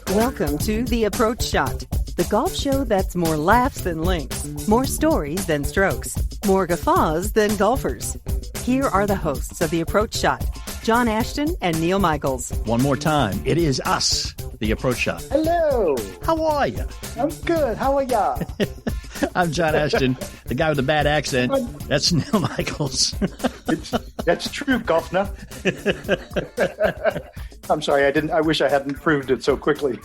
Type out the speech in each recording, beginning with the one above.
Welcome to The Approach Shot, the golf show that's more laughs than links, more stories than strokes, more guffaws than golfers. Here are the hosts of The Approach Shot, John Ashton and Neal Michaels. One more time, it is us, The Approach Shot. Hello. How are you? I'm good. How are ya? I'm John Ashton, the guy with the bad accent. That's Neal Michaels. That's true, Governor. I'm sorry, I wish I hadn't proved it so quickly.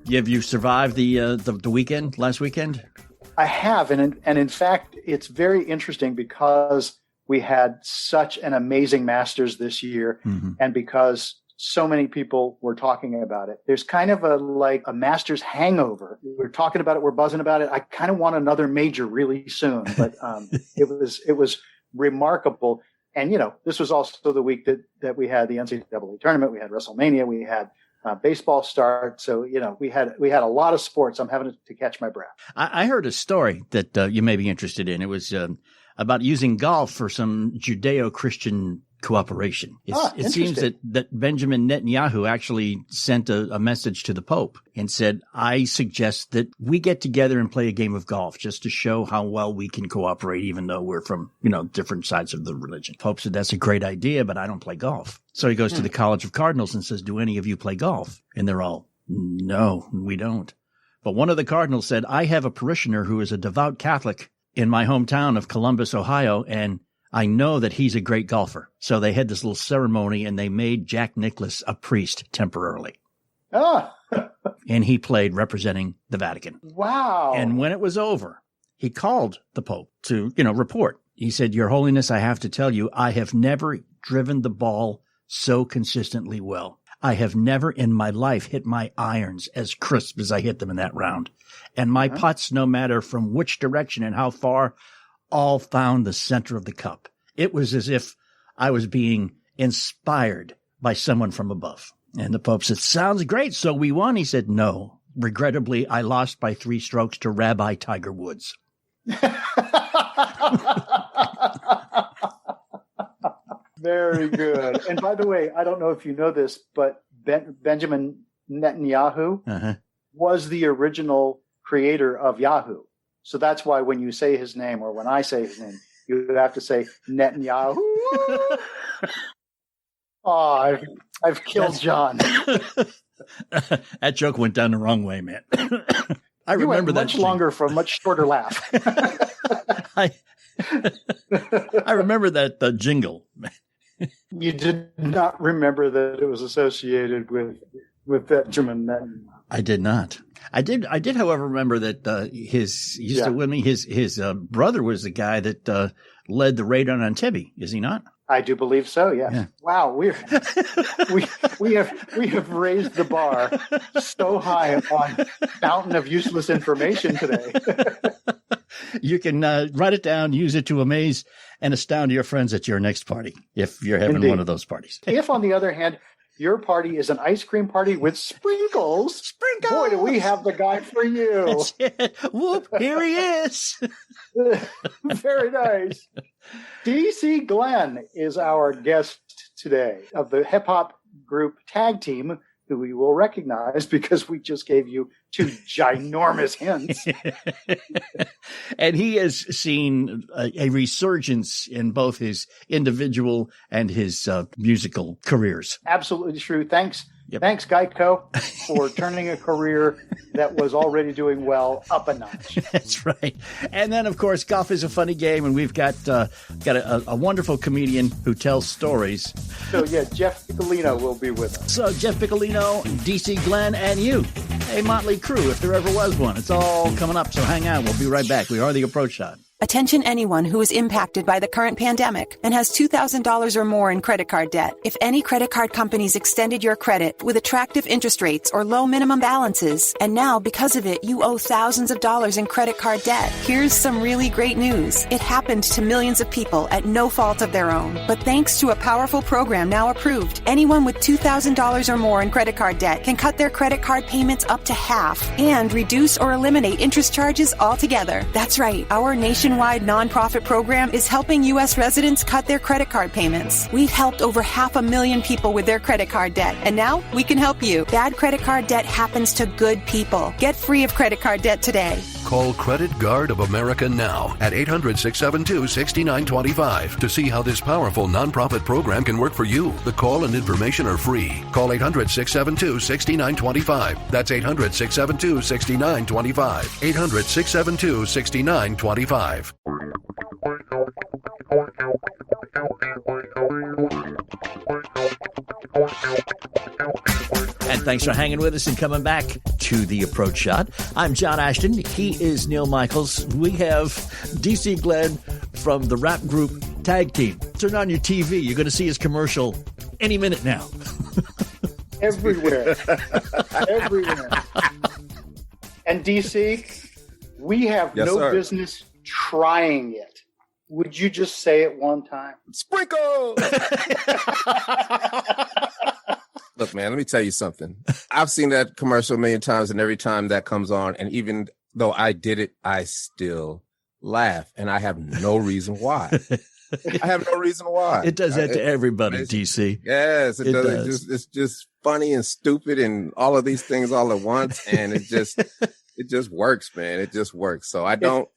Have you survived the weekend, last weekend? I have, and in fact, it's very interesting because we had such an amazing Masters this year, and because so many people were talking about it. There's kind of a Masters hangover. We're talking about it. We're buzzing about it. I kind of want another major really soon, but it was remarkable. And, this was also the week that we had the NCAA tournament. We had WrestleMania. We had baseball start. So, we had a lot of sports. I'm having to catch my breath. I heard a story that you may be interested in. It was about using golf for some Judeo-Christian cooperation. It seems that Benjamin Netanyahu actually sent a message to the Pope and said, I suggest that we get together and play a game of golf just to show how well we can cooperate, even though we're from, different sides of the religion. Pope said, that's a great idea, but I don't play golf. So he goes to the College of Cardinals and says, do any of you play golf? And they're all, no, we don't. But one of the cardinals said, I have a parishioner who is a devout Catholic in my hometown of Columbus, Ohio, and I know that he's a great golfer. So they had this little ceremony and they made Jack Nicklaus a priest temporarily. Ah. And he played representing the Vatican. Wow. And when it was over, he called the Pope to, report. He said, Your Holiness, I have to tell you, I have never driven the ball so consistently well. I have never in my life hit my irons as crisp as I hit them in that round. And my putts, no matter from which direction and how far, all found the center of the cup. It was as if I was being inspired by someone from above. And the Pope said, sounds great. So we won. He said, no. Regrettably, I lost by 3 strokes to Rabbi Tiger Woods. Very good. And by the way, I don't know if you know this, but Benjamin Netanyahu was the original creator of Yahoo. So that's why when you say his name, or when I say his name, you have to say Netanyahu. Oh, I've killed John. That joke went down the wrong way, man. I you remember went that much longer for a much shorter laugh. I remember that jingle. You did not remember that it was associated with Benjamin Netanyahu. I did not. I did, however, remember that his brother was the guy that led the raid on Entebbe, is he not? I do believe so. Yes. Yeah. Wow, we have raised the bar so high on Fountain of Useless Information today. You can write it down, use it to amaze and astound your friends at your next party, if you're having one of those parties. If, on the other hand, your party is an ice cream party with sprinkles. Sprinkles! Boy, do we have the guy for you. That's it. Whoop, here he is. Very nice. DC Glen is our guest today of the hip-hop group Tag Team, who we will recognize because we just gave you 2 ginormous hints. And he has seen a resurgence in both his individual and his musical careers. Absolutely true. Thanks. Yep. Thanks, Geico, for turning a career that was already doing well up a notch. That's right. And then, of course, golf is a funny game, and we've got a wonderful comedian who tells stories. So, yeah, Jeff Macilino will be with us. So, Jeff Macilino, DC Glen, and you. A motley crew, if there ever was one. It's all coming up, so hang on. We'll be right back. We are The Approach Shot. Attention anyone who is impacted by the current pandemic and has $2,000 or more in credit card debt. If any credit card companies extended your credit with attractive interest rates or low minimum balances, and now because of it, you owe thousands of dollars in credit card debt. Here's some really great news. It happened to millions of people at no fault of their own. But thanks to a powerful program now approved, anyone with $2,000 or more in credit card debt can cut their credit card payments up to half and reduce or eliminate interest charges altogether. That's right. Our nationwide nationwide nonprofit program is helping U.S. residents cut their credit card payments. We've helped over 500,000 people with their credit card debt, and now we can help you. Bad credit card debt happens to good people. Get free of credit card debt today. Call Credit Guard of America now at 800-672-6925 to see how this powerful nonprofit program can work for you. The call and information are free. Call 800-672-6925. That's 800-672-6925. 800-672-6925. And thanks for hanging with us and coming back to The Approach Shot. I'm John Ashton. He is Neal Michaels. We have DC Glen from the rap group Tag Team. Turn on your TV. You're going to see his commercial any minute now. Everywhere. Everywhere. And DC, we have business trying it. Would you just say it one time? Sprinkle! Look, man, let me tell you something. I've seen that commercial a million times, and every time that comes on, and even though I did it, I still laugh, and I have no reason why. I have no reason why. It does that to everybody, DC. Yes, it does. It's just funny and stupid and all of these things all at once, and it just works, man. It just works. So I don't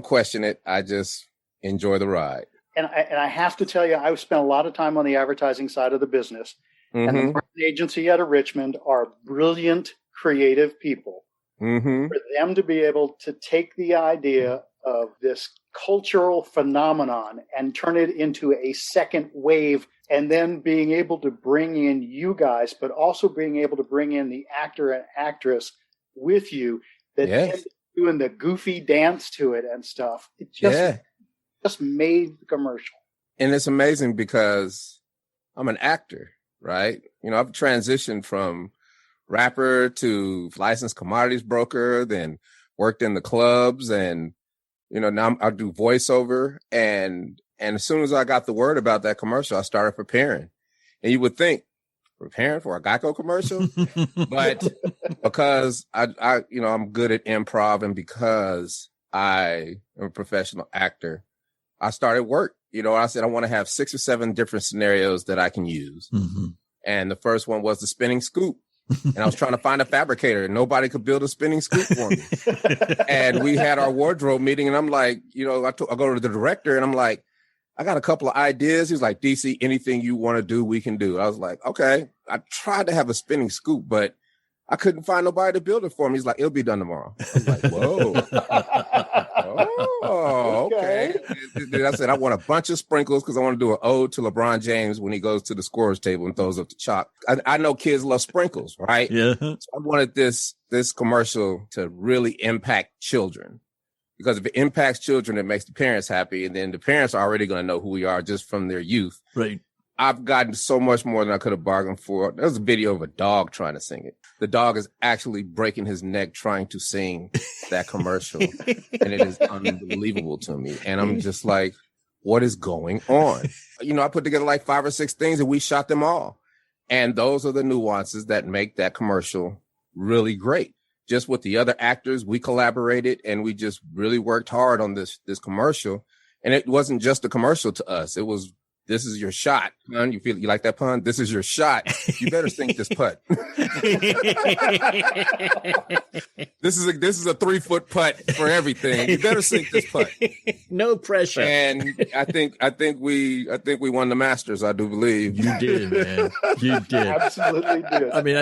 question it. I just enjoy the ride. And I have to tell you, I've spent a lot of time on the advertising side of the business. Mm-hmm. And the marketing agency out of Richmond are brilliant, creative people. Mm-hmm. For them to be able to take the idea of this cultural phenomenon and turn it into a second wave, and then being able to bring in you guys, but also being able to bring in the actor and actress with you that end up doing the goofy dance to it and stuff. It just made the commercial. And it's amazing because I'm an actor, right? You know, I've transitioned from rapper to licensed commodities broker, then worked in the clubs, and, you know, now I do voiceover. And as soon as I got the word about that commercial, I started preparing. And you would think, preparing for a Geico commercial? But because I, you know, I'm good at improv, and because I am a professional actor, I started work. You know, I said, I want to have 6 or 7 different scenarios that I can use. Mm-hmm. And the first one was the spinning scoop. And I was trying to find a fabricator, and nobody could build a spinning scoop for me. And we had our wardrobe meeting, and I'm like, you know, I go to the director, and I'm like, I got a couple of ideas. He was like, DC, anything you want to do, we can do. I was like, okay. I tried to have a spinning scoop, but I couldn't find nobody to build it for me. He's like, it'll be done tomorrow. I was like, whoa. Oh, okay. Then I said, I want a bunch of sprinkles because I want to do an ode to LeBron James when he goes to the scorer's table and throws up the chalk. I know kids love sprinkles, right? Yeah. So I wanted this commercial to really impact children, because if it impacts children, it makes the parents happy. And then the parents are already going to know who we are just from their youth. Right. I've gotten so much more than I could have bargained for. There was a video of a dog trying to sing it. The dog is actually breaking his neck trying to sing that commercial. And it is unbelievable to me. And I'm just like, what is going on? You know, I put together like 5 or 6 things and we shot them all. And those are the nuances that make that commercial really great. Just with the other actors, we collaborated and we just really worked hard on this commercial. And it wasn't just a commercial to us. It was, this is your shot, pun. You like that pun? This is your shot. You better sink this putt. This is a 3-foot putt for everything. You better sink this putt. No pressure. And I think we won the Masters. I do believe you did, man. You did. Absolutely did. I mean,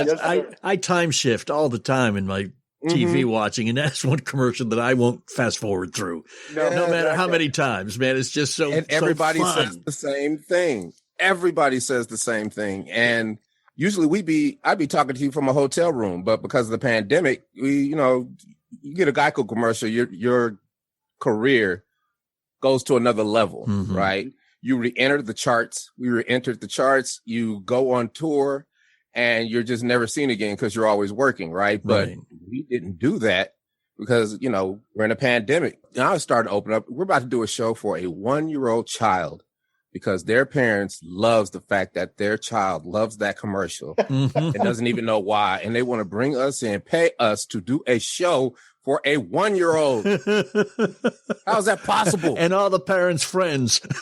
I time shift all the time in my TV watching, and that's one commercial that I won't fast forward through. No matter how many times, man. It's just so and everybody so fun. Says the same thing. Everybody says the same thing. And usually I'd be talking to you from a hotel room, but because of the pandemic, you get a Geico commercial, your career goes to another level, right? You re-enter the charts. We re-entered the charts. You go on tour. And you're just never seen again because you're always working, right? But we didn't do that because, you know, we're in a pandemic. Now it's starting to open up. We're about to do a show for a 1-year-old child because their parents loves the fact that their child loves that commercial and doesn't even know why. And they want to bring us in, pay us to do a show for a 1-year-old. How is that possible? And all the parents' friends. Because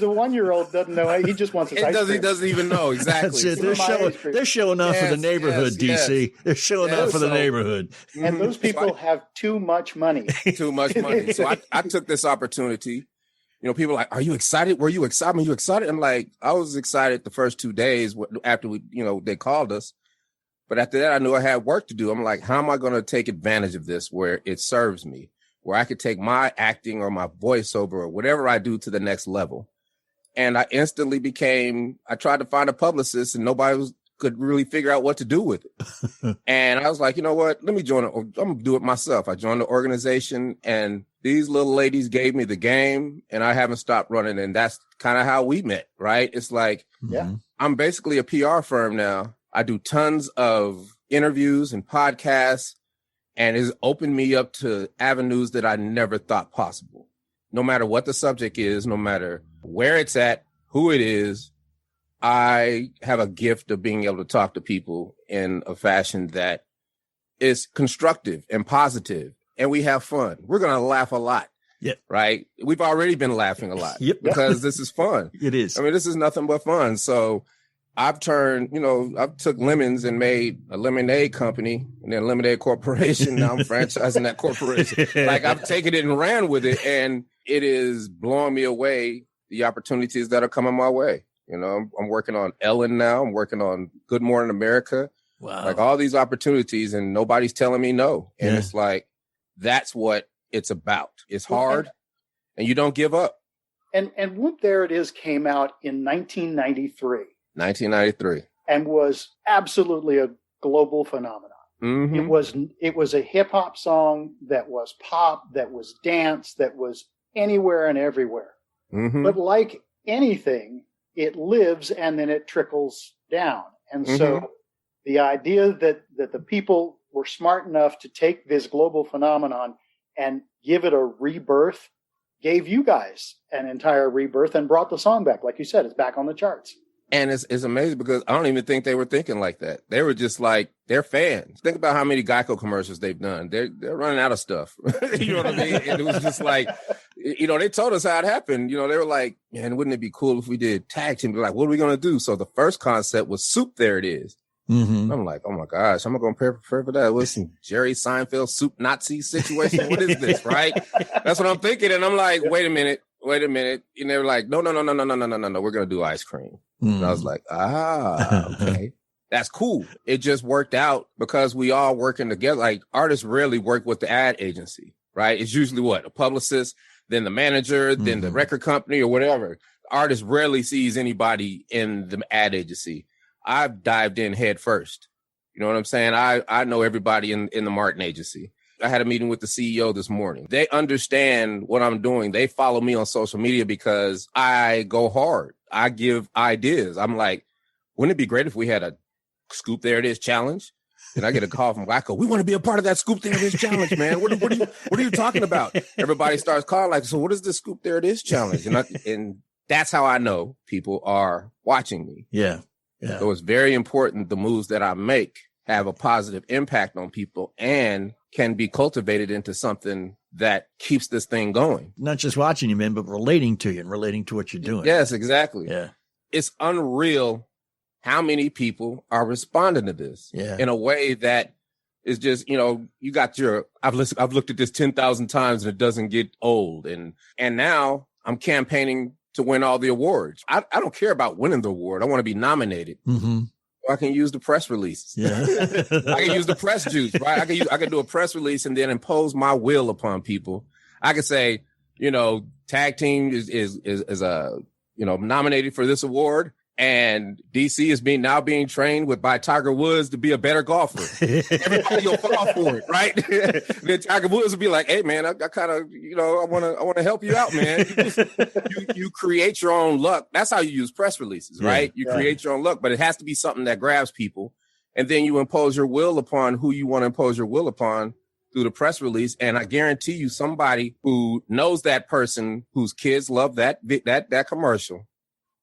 the 1-year-old doesn't know. He just wants his ice cream. He doesn't even know. Exactly. That's it. They're showing off for the neighborhood, DC. They're showing off for the neighborhood. And those people have too much money. Too much money. So I took this opportunity. You know, people are like, are you excited? Were you excited? Were you excited? I'm like, I was excited the first 2 days after they called us. But after that, I knew I had work to do. I'm like, how am I going to take advantage of this where it serves me, where I could take my acting or my voiceover or whatever I do to the next level? And I instantly I tried to find a publicist and nobody could really figure out what to do with it. And I was like, you know what? Let me join it. I'm going to do it myself. I joined the organization and these little ladies gave me the game and I haven't stopped running. And that's kind of how we met, right? It's like, I'm basically a PR firm now. I do tons of interviews and podcasts, and it's opened me up to avenues that I never thought possible. No matter what the subject is, no matter where it's at, who it is, I have a gift of being able to talk to people in a fashion that is constructive and positive, and we have fun. We're going to laugh a lot. Yep. Right. We've already been laughing a lot because this is fun. It is. I mean, this is nothing but fun. So I've took lemons and made a lemonade company and then Lemonade Corporation. Now I'm franchising that corporation. Like I've taken it and ran with it, and it is blowing me away, the opportunities that are coming my way. You know, I'm working on Ellen now. I'm working on Good Morning America. Wow. Like all these opportunities, and nobody's telling me no. And it's like, that's what it's about. It's hard and you don't give up. And Whoop There It Is came out in 1993. 1993. And was absolutely a global phenomenon. Mm-hmm. It was a hip hop song that was pop, that was dance, that was anywhere and everywhere. Mm-hmm. But like anything, it lives and then it trickles down. And so the idea that the people were smart enough to take this global phenomenon and give it a rebirth gave you guys an entire rebirth and brought the song back. Like you said, it's back on the charts. And it's amazing because I don't even think they were thinking like that. They were just like, they're fans. Think about how many Geico commercials they've done. They're running out of stuff. You know what I mean? And it was just like, they told us how it happened. They were like, man, wouldn't it be cool if we did tag team? They're like, what are we going to do? So the first concept was Soup There It Is. Mm-hmm. I'm like, oh my gosh, I'm going to prepare for that. What's some Jerry Seinfeld soup Nazi situation? What is this? Right? That's what I'm thinking. And I'm like, wait a minute. And they were like, no. We're going to do ice cream. And I was like, okay. That's cool. It just worked out because we all working together. Like artists rarely work with the ad agency, right? It's usually a publicist, then the manager, then the record company or whatever. The artist rarely sees anybody in the ad agency. I've dived in head first. You know what I'm saying? I know everybody in the Martin agency. I had a meeting with the CEO this morning. They understand what I'm doing. They follow me on social media because I go hard. I give ideas. I'm like, wouldn't it be great if we had a Scoop There It Is challenge? And I get a call from Geico. We want to be a part of that Scoop There It Is challenge, man. What are you talking about? Everybody starts calling like, so what is this Scoop There It Is challenge? And that's how I know people are watching me. Yeah. So it's very important the moves that I make have a positive impact on people and can be cultivated into something that keeps this thing going. Not just watching you, man, but relating to you and relating to what you're doing. Yes, exactly. Yeah. It's unreal how many people are responding to this in a way that is just, you got I've looked at this 10,000 times and it doesn't get old. And now I'm campaigning to win all the awards. I don't care about winning the award. I want to be nominated. Mm-hmm. I can use the press releases. Yeah. I can use the press juice, right? I can do a press release and then impose my will upon people. I could say, tag team is nominated for this award. And DC is now being trained by Tiger Woods to be a better golfer. Everybody will fall for it, right? Then Tiger Woods will be like, "Hey, man, I kind of, I want to help you out, man." You create your own luck. That's how you use press releases, right? You create your own luck, but it has to be something that grabs people, and then you impose your will upon who you want to impose your will upon through the press release. And I guarantee you, somebody who knows that person whose kids love that commercial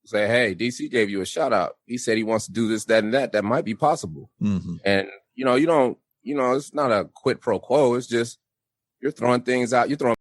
say, hey, DC gave you a shout out. He said he wants to do this, that, and that. That might be possible. Mm-hmm. And, you don't, it's not a quid pro quo. It's just, you're throwing things out. You're throwing